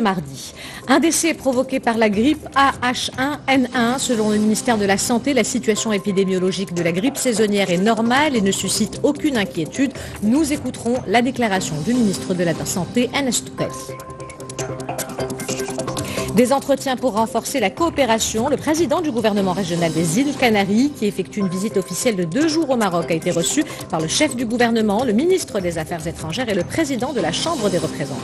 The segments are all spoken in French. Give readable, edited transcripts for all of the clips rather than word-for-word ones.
mardi. Un décès provoqué par la grippe AH1N1. Selon le ministère de la Santé, la situation épidémiologique de la grippe saisonnière est normale et ne suscite aucune inquiétude. Nous écouterons la déclaration du ministre de la Santé, Anas Toukali. Des entretiens pour renforcer la coopération. Le président du gouvernement régional des îles Canaries, qui effectue une visite officielle de 2 jours au Maroc, a été reçu par le chef du gouvernement, le ministre des Affaires étrangères et le président de la Chambre des représentants.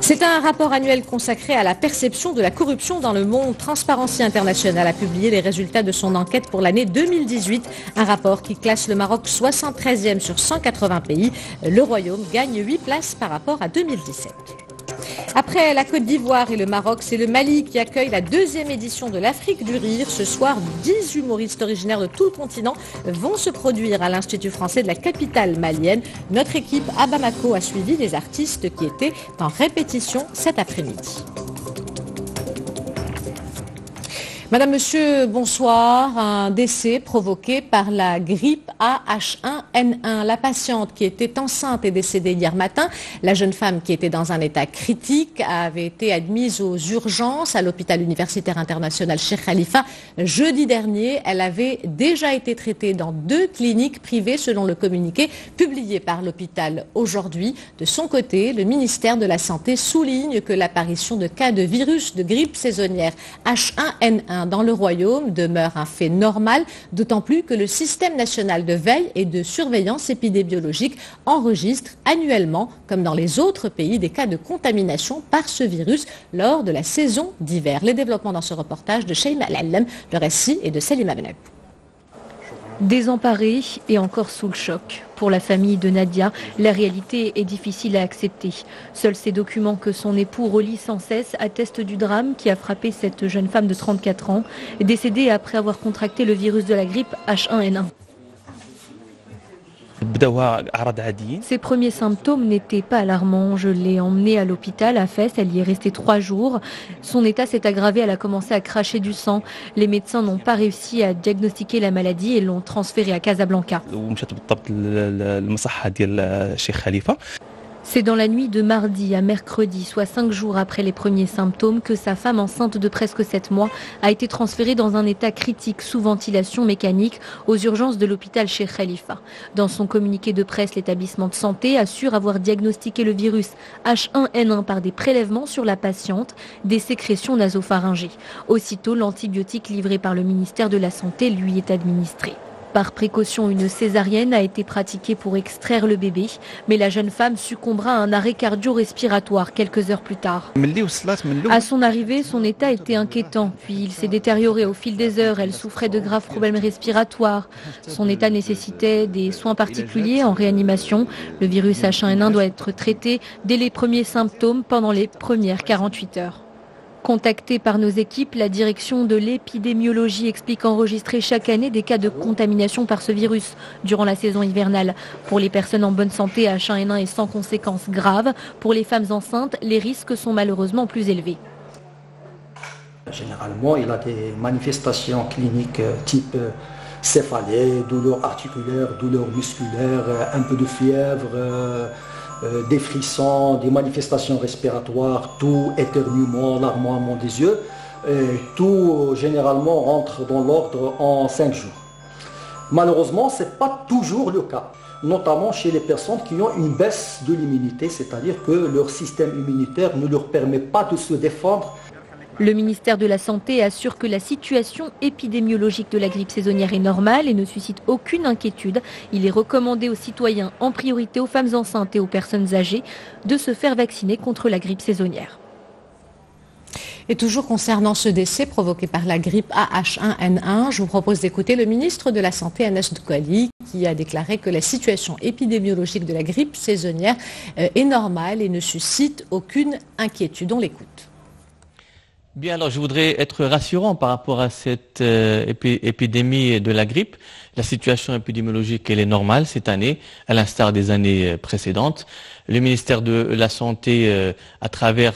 C'est un rapport annuel consacré à la perception de la corruption dans le monde. Transparency International a publié les résultats de son enquête pour l'année 2018. Un rapport qui classe le Maroc 73e sur 180 pays. Le Royaume gagne 8 places par rapport à 2017. Après la Côte d'Ivoire et le Maroc, c'est le Mali qui accueille la 2e édition de l'Afrique du Rire. Ce soir, 10 humoristes originaires de tout le continent vont se produire à l'Institut français de la capitale malienne. Notre équipe à Bamako a suivi les artistes qui étaient en répétition cet après-midi. Madame, Monsieur, bonsoir. Un décès provoqué par la grippe AH1N1. La patiente qui était enceinte est décédée hier matin. La jeune femme qui était dans un état critique avait été admise aux urgences à l'hôpital universitaire international Cheikh Khalifa jeudi dernier. Elle avait déjà été traitée dans 2 cliniques privées selon le communiqué publié par l'hôpital aujourd'hui. De son côté, le ministère de la Santé souligne que l'apparition de cas de virus de grippe saisonnière H1N1 dans le Royaume demeure un fait normal, d'autant plus que le système national de veille et de surveillance épidémiologique enregistre annuellement, comme dans les autres pays, des cas de contamination par ce virus lors de la saison d'hiver. Les développements dans ce reportage de Sheima Al-Allem, le récit est de Selima Benab. Désemparée et encore sous le choc. Pour la famille de Nadia, la réalité est difficile à accepter. Seuls ces documents que son époux relit sans cesse attestent du drame qui a frappé cette jeune femme de 34 ans, décédée après avoir contracté le virus de la grippe H1N1. Ses premiers symptômes n'étaient pas alarmants. Je l'ai emmenée à l'hôpital à Fès, elle y est restée 3 jours. Son état s'est aggravé, elle a commencé à cracher du sang. Les médecins n'ont pas réussi à diagnostiquer la maladie et l'ont transférée à Casablanca. C'est dans la nuit de mardi à mercredi, soit 5 jours après les premiers symptômes, que sa femme enceinte de presque 7 mois a été transférée dans un état critique sous ventilation mécanique aux urgences de l'hôpital Cheikh Khalifa. Dans son communiqué de presse, l'établissement de santé assure avoir diagnostiqué le virus H1N1 par des prélèvements sur la patiente, des sécrétions nasopharyngées. Aussitôt, l'antibiotique livré par le ministère de la Santé lui est administré. Par précaution, une césarienne a été pratiquée pour extraire le bébé, mais la jeune femme succombera à un arrêt cardio-respiratoire quelques heures plus tard. À son arrivée, son état était inquiétant, puis il s'est détérioré au fil des heures. Elle souffrait de graves problèmes respiratoires. Son état nécessitait des soins particuliers en réanimation. Le virus H1N1 doit être traité dès les premiers symptômes pendant les premières 48 heures. Contactée par nos équipes, la direction de l'épidémiologie explique enregistrer chaque année des cas de contamination par ce virus durant la saison hivernale. Pour les personnes en bonne santé, H1N1 est sans conséquences graves. Pour les femmes enceintes, les risques sont malheureusement plus élevés. Généralement, il a des manifestations cliniques type céphalée, douleurs articulaires, douleurs musculaires, un peu de fièvre, des frissons, des manifestations respiratoires, tout éternuement, larmoiement des yeux, tout généralement rentre dans l'ordre en 5 jours. Malheureusement, ce n'est pas toujours le cas, notamment chez les personnes qui ont une baisse de l'immunité, c'est-à-dire que leur système immunitaire ne leur permet pas de se défendre. Le ministère de la Santé assure que la situation épidémiologique de la grippe saisonnière est normale et ne suscite aucune inquiétude. Il est recommandé aux citoyens, en priorité aux femmes enceintes et aux personnes âgées, de se faire vacciner contre la grippe saisonnière. Et toujours concernant ce décès provoqué par la grippe AH1N1, je vous propose d'écouter le ministre de la Santé, Anas Toukali, qui a déclaré que la situation épidémiologique de la grippe saisonnière est normale et ne suscite aucune inquiétude. On l'écoute. Bien, alors je voudrais être rassurant par rapport à cette épidémie de la grippe. La situation épidémiologique, elle est normale cette année, à l'instar des années précédentes. Le ministère de la Santé, à travers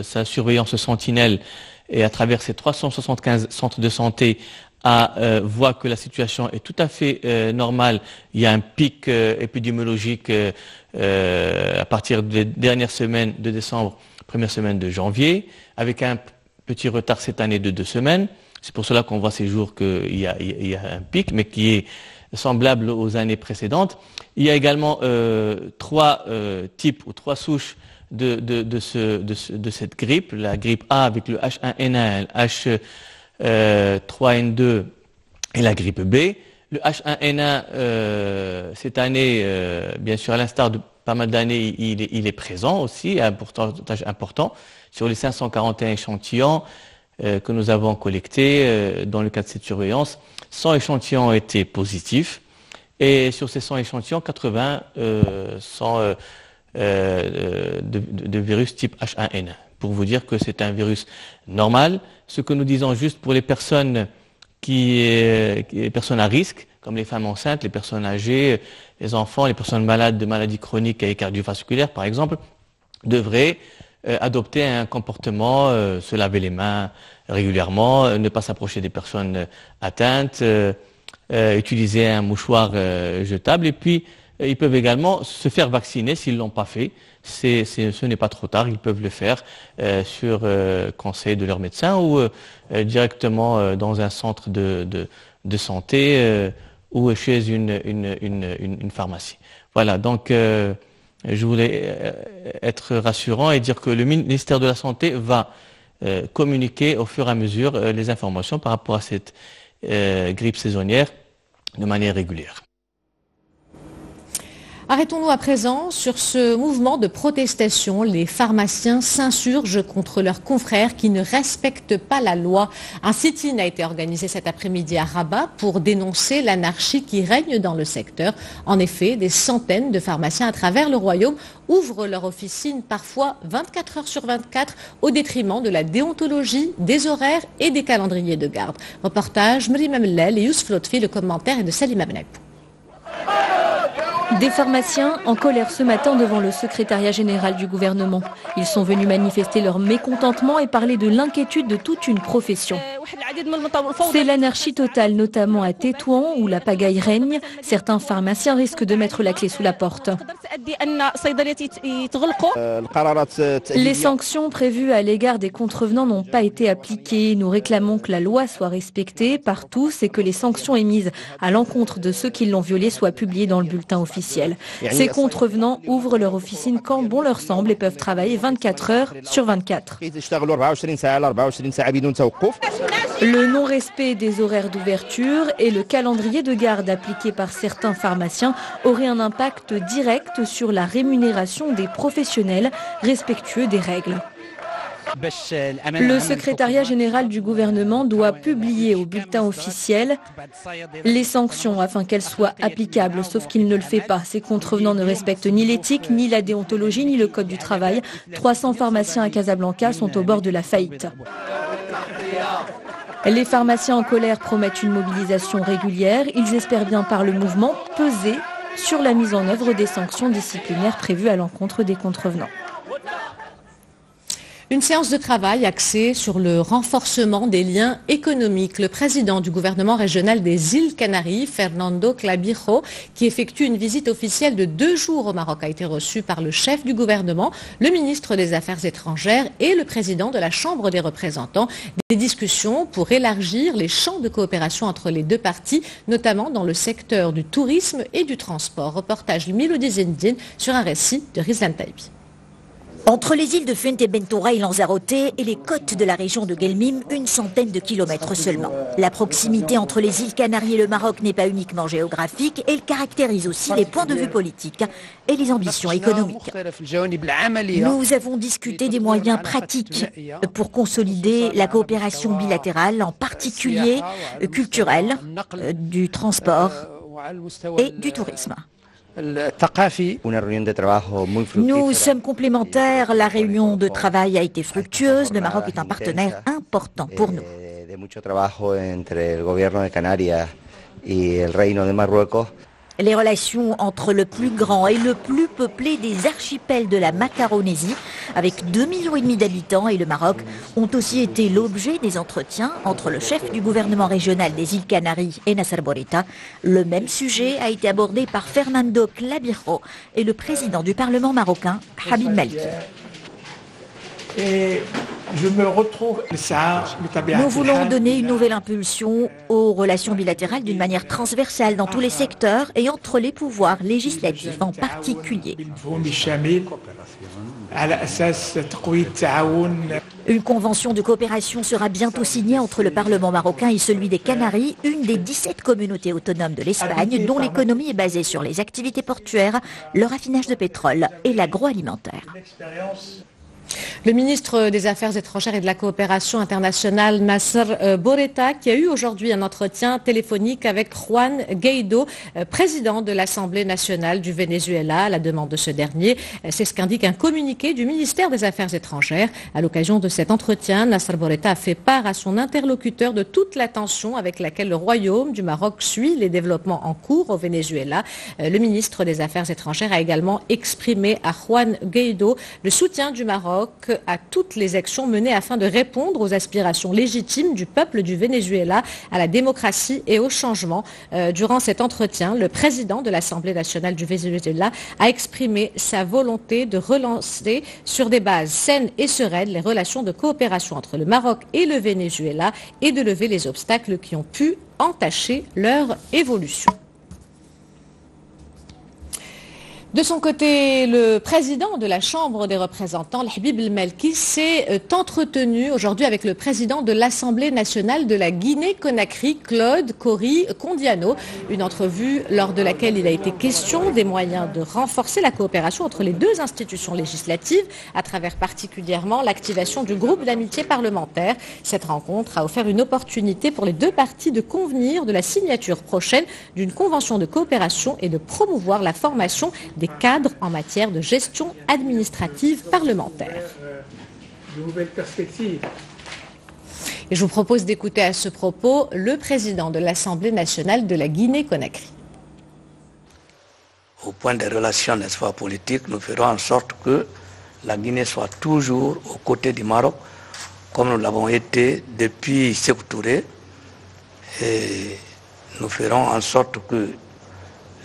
sa surveillance sentinelle et à travers ses 375 centres de santé, voit que la situation est tout à fait normale. Il y a un pic épidémiologique à partir des dernières semaines de décembre, première semaine de janvier, avec un petit retard cette année de 2 semaines. C'est pour cela qu'on voit ces jours qu'il y a un pic, mais qui est semblable aux années précédentes. Il y a également 3 types ou 3 souches de cette grippe. La grippe A avec le H1N1, H3N2 et la grippe B. Le H1N1, cette année, bien sûr, à l'instar de pas mal d'années, il est présent aussi, un pourcentage important. Sur les 541 échantillons que nous avons collectés dans le cadre de cette surveillance, 100 échantillons ont été positifs. Et sur ces 100 échantillons, 80 sont de virus type H1N1. Pour vous dire que c'est un virus normal. Ce que nous disons juste pour les personnes les personnes à risque, comme les femmes enceintes, les personnes âgées, les enfants, les personnes malades de maladies chroniques et cardiovasculaires, par exemple, devraient adopter un comportement, se laver les mains régulièrement, ne pas s'approcher des personnes atteintes, utiliser un mouchoir jetable, et puis ils peuvent également se faire vacciner s'ils ne l'ont pas fait. Ce n'est pas trop tard, ils peuvent le faire sur conseil de leur médecin ou directement dans un centre de santé ou chez une pharmacie. Voilà, donc je voulais être rassurant et dire que le ministère de la Santé va communiquer au fur et à mesure les informations par rapport à cette grippe saisonnière de manière régulière. Arrêtons-nous à présent sur ce mouvement de protestation. Les pharmaciens s'insurgent contre leurs confrères qui ne respectent pas la loi. Un sit-in a été organisé cet après-midi à Rabat pour dénoncer l'anarchie qui règne dans le secteur. En effet, des centaines de pharmaciens à travers le royaume ouvrent leur officine parfois 24 heures sur 24 au détriment de la déontologie, des horaires et des calendriers de garde. Reportage Mrima Mellel et Youssef Lotfi, le commentaire est de Salima Benep. Des pharmaciens en colère ce matin devant le secrétariat général du gouvernement. Ils sont venus manifester leur mécontentement et parler de l'inquiétude de toute une profession. C'est l'anarchie totale, notamment à Tétouan, où la pagaille règne. Certains pharmaciens risquent de mettre la clé sous la porte. Les sanctions prévues à l'égard des contrevenants n'ont pas été appliquées. Nous réclamons que la loi soit respectée par tous et que les sanctions émises à l'encontre de ceux qui l'ont violée soient publiées dans le bulletin officiel. Ces contrevenants ouvrent leur officine quand bon leur semble et peuvent travailler 24 heures sur 24. Le non-respect des horaires d'ouverture et le calendrier de garde appliqué par certains pharmaciens auraient un impact direct sur la rémunération des professionnels respectueux des règles. Le secrétariat général du gouvernement doit publier au bulletin officiel les sanctions afin qu'elles soient applicables, sauf qu'il ne le fait pas. Ces contrevenants ne respectent ni l'éthique, ni la déontologie, ni le code du travail. 300 pharmaciens à Casablanca sont au bord de la faillite. Les pharmaciens en colère promettent une mobilisation régulière. Ils espèrent bien par le mouvement peser sur la mise en œuvre des sanctions disciplinaires prévues à l'encontre des contrevenants. Une séance de travail axée sur le renforcement des liens économiques. Le président du gouvernement régional des îles Canaries, Fernando Clavijo, qui effectue une visite officielle de 2 jours au Maroc, a été reçu par le chef du gouvernement, le ministre des Affaires étrangères et le président de la Chambre des représentants. Des discussions pour élargir les champs de coopération entre les deux parties, notamment dans le secteur du tourisme et du transport. Reportage Milodi Zendine sur un récit de Rizlan Taibi. Entre les îles de Fuente-Ventura et Lanzarote et les côtes de la région de Guelmim, une centaine de kilomètres seulement. La proximité entre les îles Canaries et le Maroc n'est pas uniquement géographique, elle caractérise aussi les points de vue politiques et les ambitions économiques. Nous avons discuté des moyens pratiques pour consolider la coopération bilatérale, en particulier culturelle, du transport et du tourisme. Nous sommes complémentaires, la réunion de travail a été fructueuse, le Maroc est un partenaire important pour nous. Les relations entre le plus grand et le plus peuplé des archipels de la Macaronésie avec 2,5 millions d'habitants et le Maroc, ont aussi été l'objet des entretiens entre le chef du gouvernement régional des îles Canaries et Nasser Bourita. Le même sujet a été abordé par Fernando Clavijo et le président du Parlement marocain, Habib Malki. Et je me retrouve. Nous voulons donner une nouvelle impulsion aux relations bilatérales d'une manière transversale dans tous les secteurs et entre les pouvoirs législatifs en particulier. Une convention de coopération sera bientôt signée entre le Parlement marocain et celui des Canaries, une des 17 communautés autonomes de l'Espagne dont l'économie est basée sur les activités portuaires, le raffinage de pétrole et l'agroalimentaire. Le ministre des Affaires étrangères et de la coopération internationale, Nasser Bourita, qui a eu aujourd'hui un entretien téléphonique avec Juan Guaidó, président de l'Assemblée nationale du Venezuela, à la demande de ce dernier. C'est ce qu'indique un communiqué du ministère des Affaires étrangères. À l'occasion de cet entretien, Nasser Bourita a fait part à son interlocuteur de toute l'attention avec laquelle le Royaume du Maroc suit les développements en cours au Venezuela. Le ministre des Affaires étrangères a également exprimé à Juan Guaidó le soutien du Maroc à toutes les actions menées afin de répondre aux aspirations légitimes du peuple du Venezuela à la démocratie et au changement. Durant cet entretien, le président de l'Assemblée nationale du Venezuela a exprimé sa volonté de relancer sur des bases saines et sereines les relations de coopération entre le Maroc et le Venezuela et de lever les obstacles qui ont pu entacher leur évolution. De son côté, le président de la Chambre des représentants, Habib Malki, s'est entretenu aujourd'hui avec le président de l'Assemblée nationale de la Guinée-Conakry, Claude Kory Kondiano. Une entrevue lors de laquelle il a été question des moyens de renforcer la coopération entre les deux institutions législatives, à travers particulièrement l'activation du groupe d'amitié parlementaire. Cette rencontre a offert une opportunité pour les deux parties de convenir de la signature prochaine d'une convention de coopération et de promouvoir la formation des cadres en matière de gestion administrative parlementaire. De nouvelles perspectives. Et je vous propose d'écouter à ce propos le président de l'Assemblée nationale de la Guinée-Conakry. Au point des relations, n'est-ce pas, politiques, nous ferons en sorte que la Guinée soit toujours aux côtés du Maroc, comme nous l'avons été depuis Sékou Touré. Et nous ferons en sorte que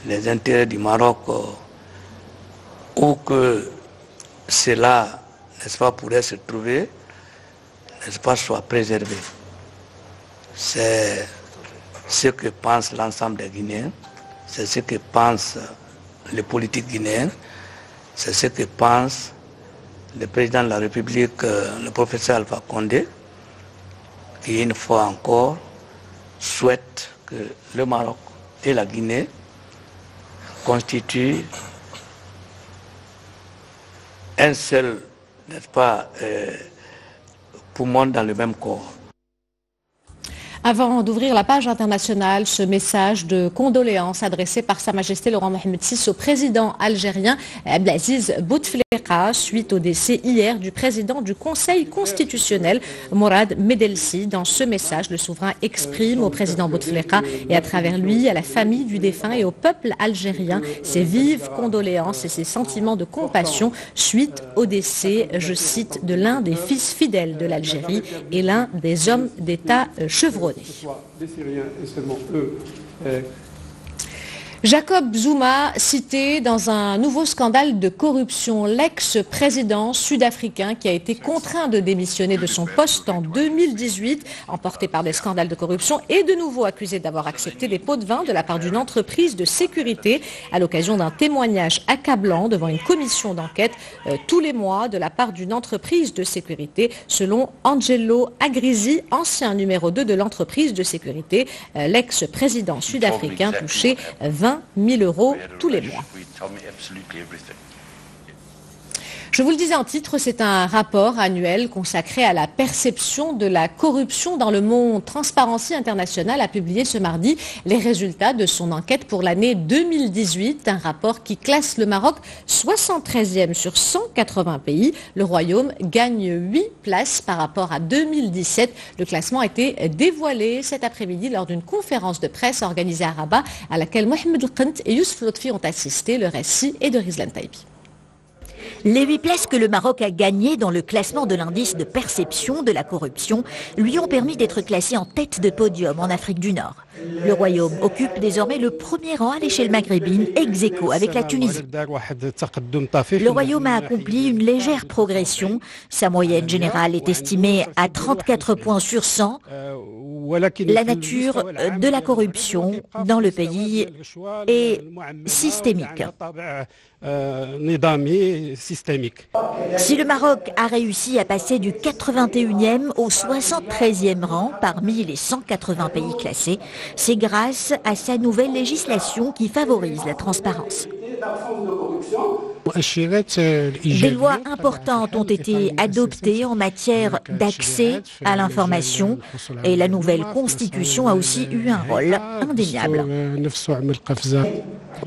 les intérêts du Maroc où que cela, n'est-ce pas, pourrait se trouver, n'est-ce pas, soit préservé. C'est ce que pense l'ensemble des Guinéens, c'est ce que pensent les politiques guinéens, c'est ce que pense le président de la République, le professeur Alpha Condé, qui une fois encore souhaite que le Maroc et la Guinée constituent un seul, n'est-ce pas, poumon dans le même corps. Avant d'ouvrir la page internationale, ce message de condoléances adressé par Sa Majesté le roi Mohamed VI au président algérien Abdelaziz Bouteflika suite au décès hier du président du Conseil constitutionnel Mourad Medelsi. Dans ce message, le souverain exprime au président Bouteflika et à travers lui à la famille du défunt et au peuple algérien ses vives condoléances et ses sentiments de compassion suite au décès, je cite, de l'un des fils fidèles de l'Algérie et l'un des hommes d'État chevronnés. Des Syriens et seulement eux. Jacob Zuma, cité dans un nouveau scandale de corruption, l'ex-président sud-africain qui a été contraint de démissionner de son poste en 2018, emporté par des scandales de corruption, est de nouveau accusé d'avoir accepté des pots de vin de la part d'une entreprise de sécurité à l'occasion d'un témoignage accablant devant une commission d'enquête tous les mois de la part d'une entreprise de sécurité, selon Angelo Agrisi, ancien numéro 2 de l'entreprise de sécurité. L'ex-président sud-africain touchait 20 000 € tous les mois. Je vous le disais en titre, c'est un rapport annuel consacré à la perception de la corruption dans le monde. Transparency International a publié ce mardi les résultats de son enquête pour l'année 2018, un rapport qui classe le Maroc 73e sur 180 pays. Le Royaume gagne 8 places par rapport à 2017. Le classement a été dévoilé cet après-midi lors d'une conférence de presse organisée à Rabat, à laquelle Mohamed El Qent et Youssef Lotfi ont assisté. Le récit est de Rizlan Taibi. Les 8 places que le Maroc a gagnées dans le classement de l'indice de perception de la corruption lui ont permis d'être classé en tête de podium en Afrique du Nord. Le Royaume occupe désormais le premier rang à l'échelle maghrébine, ex aequo avec la Tunisie. Le Royaume a accompli une légère progression. Sa moyenne générale est estimée à 34 points sur 100. La nature de la corruption dans le pays est systémique. Si le Maroc a réussi à passer du 81e au 73e rang parmi les 180 pays classés, c'est grâce à sa nouvelle législation qui favorise la transparence. Des lois importantes ont été adoptées en matière d'accès à l'information et la nouvelle constitution a aussi eu un rôle indéniable.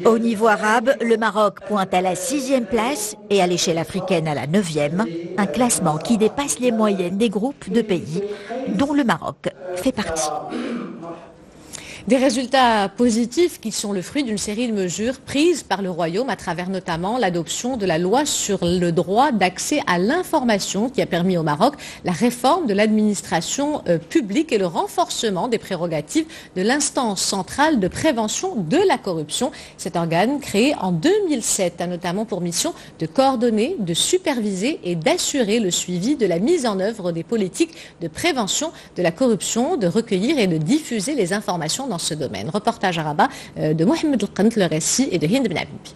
Au niveau arabe, le Maroc pointe à la 6e place et à l'échelle africaine à la 9e, un classement qui dépasse les moyennes des groupes de pays dont le Maroc fait partie. Des résultats positifs qui sont le fruit d'une série de mesures prises par le Royaume à travers notamment l'adoption de la loi sur le droit d'accès à l'information qui a permis au Maroc la réforme de l'administration publique et le renforcement des prérogatives de l'instance centrale de prévention de la corruption. Cet organe créé en 2007 a notamment pour mission de coordonner, de superviser et d'assurer le suivi de la mise en œuvre des politiques de prévention de la corruption, de recueillir et de diffuser les informations dans ce domaine. Reportage à Rabat de Mohamed El-Qant, le récit et de Hind Ben Abibi.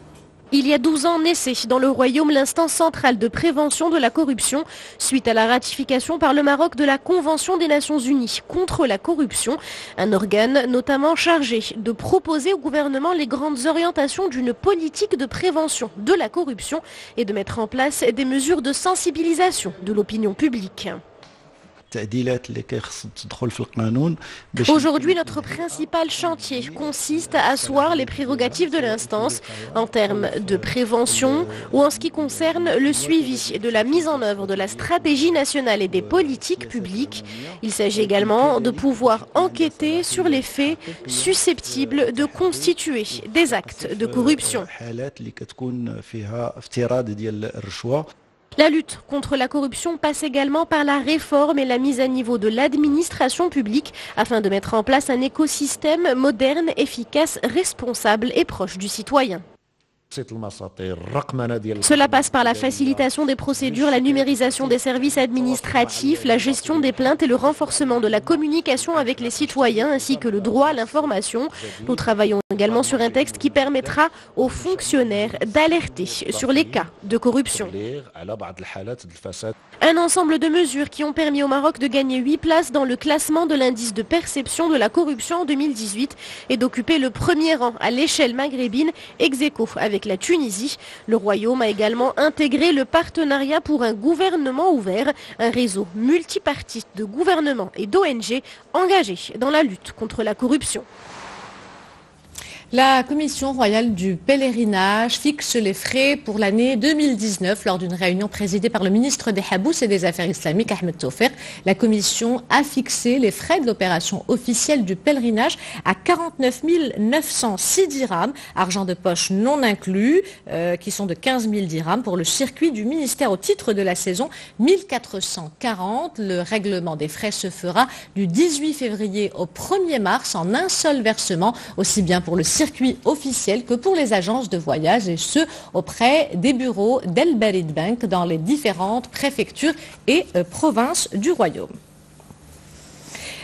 Il y a 12 ans naissait dans le Royaume l'instance centrale de prévention de la corruption suite à la ratification par le Maroc de la Convention des Nations Unies contre la corruption, un organe notamment chargé de proposer au gouvernement les grandes orientations d'une politique de prévention de la corruption et de mettre en place des mesures de sensibilisation de l'opinion publique. Aujourd'hui, notre principal chantier consiste à asseoir les prérogatives de l'instance en termes de prévention ou en ce qui concerne le suivi de la mise en œuvre de la stratégie nationale et des politiques publiques. Il s'agit également de pouvoir enquêter sur les faits susceptibles de constituer des actes de corruption. La lutte contre la corruption passe également par la réforme et la mise à niveau de l'administration publique afin de mettre en place un écosystème moderne, efficace, responsable et proche du citoyen. Cela passe par la facilitation des procédures, la numérisation des services administratifs, la gestion des plaintes et le renforcement de la communication avec les citoyens ainsi que le droit à l'information. Nous travaillons également sur un texte qui permettra aux fonctionnaires d'alerter sur les cas de corruption. Un ensemble de mesures qui ont permis au Maroc de gagner 8 places dans le classement de l'indice de perception de la corruption en 2018 et d'occuper le premier rang à l'échelle maghrébine, ex aequo avec la Tunisie. Le Royaume a également intégré le partenariat pour un gouvernement ouvert, un réseau multipartite de gouvernements et d'ONG engagés dans la lutte contre la corruption. La Commission royale du pèlerinage fixe les frais pour l'année 2019 lors d'une réunion présidée par le ministre des Habous et des Affaires islamiques, Ahmed Tawfeq. La Commission a fixé les frais de l'opération officielle du pèlerinage à 49 906 dirhams, argent de poche non inclus, qui sont de 15 000 dirhams pour le circuit du ministère au titre de la saison 1440. Le règlement des frais se fera du 18 février au 1er mars en un seul versement, aussi bien pour le circuit officiel que pour les agences de voyage et ce auprès des bureaux d'El Barid Bank dans les différentes préfectures et provinces du Royaume.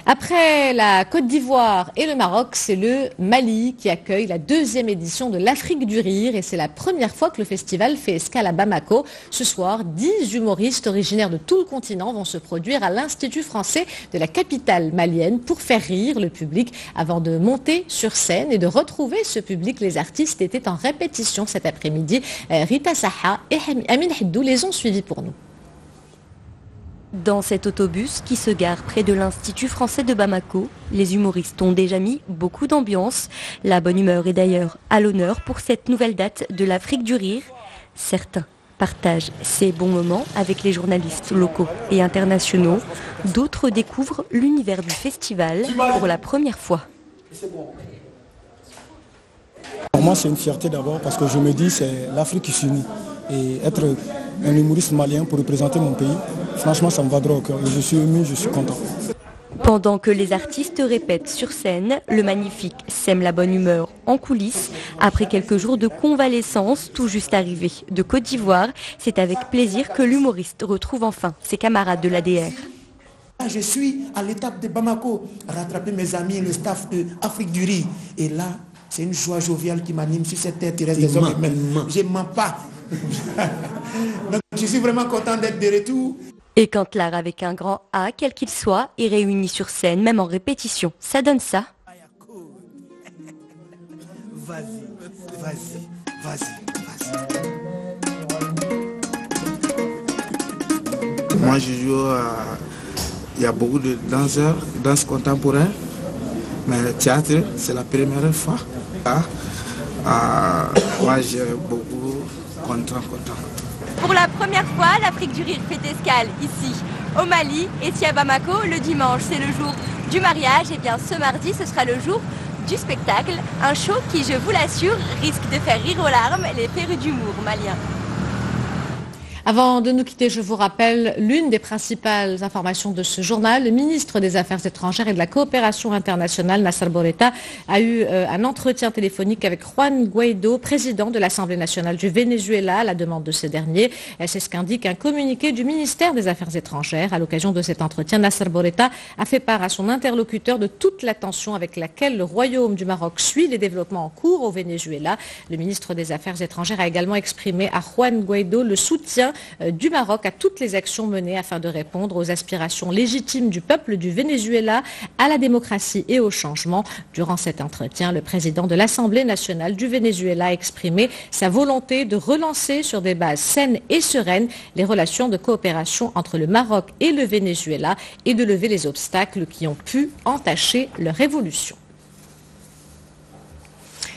Après la Côte d'Ivoire et le Maroc, c'est le Mali qui accueille la 2e édition de l'Afrique du Rire et c'est la première fois que le festival fait escale à Bamako. Ce soir, 10 humoristes originaires de tout le continent vont se produire à l'Institut français de la capitale malienne pour faire rire le public avant de monter sur scène et de retrouver ce public. Les artistes étaient en répétition cet après-midi. Rita Saha et Amin Hiddou les ont suivis pour nous. Dans cet autobus qui se gare près de l'Institut français de Bamako, les humoristes ont déjà mis beaucoup d'ambiance. La bonne humeur est d'ailleurs à l'honneur pour cette nouvelle date de l'Afrique du Rire. Certains partagent ces bons moments avec les journalistes locaux et internationaux. D'autres découvrent l'univers du festival pour la première fois. Pour moi, c'est une fierté d'abord parce que je me dis c'est l'Afrique qui s'unit. Et être un humoriste malien pour représenter mon pays. Franchement, ça me va droit au cœur. Je suis ému, je suis content. Pendant que les artistes répètent sur scène, le Magnifique sème la bonne humeur en coulisses. Après quelques jours de convalescence, tout juste arrivé de Côte d'Ivoire, c'est avec plaisir que l'humoriste retrouve enfin ses camarades de l'ADR. Je suis à l'étape de Bamako, rattraper mes amis, le staff de Afrique du Riz. Et là, c'est une joie joviale qui m'anime sur cette terre terrestre des hommes humains. Je ne mens pas. Donc, je suis vraiment content d'être de retour. Et quand l'art avec un grand A, quel qu'il soit, est réuni sur scène, même en répétition, ça donne ça. Moi, je joue il y a beaucoup de danseurs, danse contemporaine, mais le théâtre, c'est la première fois. Moi, j'ai beaucoup content. Pour la première fois, l'Afrique du Rire fait escale ici, au Mali, et à Bamako. Le dimanche, c'est le jour du mariage. Et bien, ce mardi, ce sera le jour du spectacle. Un show qui, je vous l'assure, risque de faire rire aux larmes les férus d'humour maliens. Avant de nous quitter, je vous rappelle l'une des principales informations de ce journal. Le ministre des Affaires étrangères et de la coopération internationale, Nasser Bourita, a eu un entretien téléphonique avec Juan Guaidó, président de l'Assemblée nationale du Venezuela, à la demande de ce dernier. C'est ce qu'indique un communiqué du ministère des Affaires étrangères. À l'occasion de cet entretien, Nasser Bourita a fait part à son interlocuteur de toute l'attention avec laquelle le Royaume du Maroc suit les développements en cours au Venezuela. Le ministre des Affaires étrangères a également exprimé à Juan Guaidó le soutien du Maroc à toutes les actions menées afin de répondre aux aspirations légitimes du peuple du Venezuela à la démocratie et au changement. Durant cet entretien, le président de l'Assemblée nationale du Venezuela a exprimé sa volonté de relancer sur des bases saines et sereines les relations de coopération entre le Maroc et le Venezuela et de lever les obstacles qui ont pu entacher leur évolution.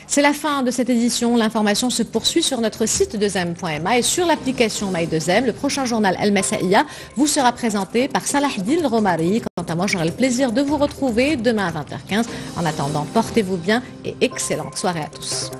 C'est la fin de cette édition. L'information se poursuit sur notre site 2m.ma et sur l'application My2M. Le prochain journal El Messaïa vous sera présenté par Salahdine Romari. Quant à moi, j'aurai le plaisir de vous retrouver demain à 20h15. En attendant, portez-vous bien et excellente soirée à tous.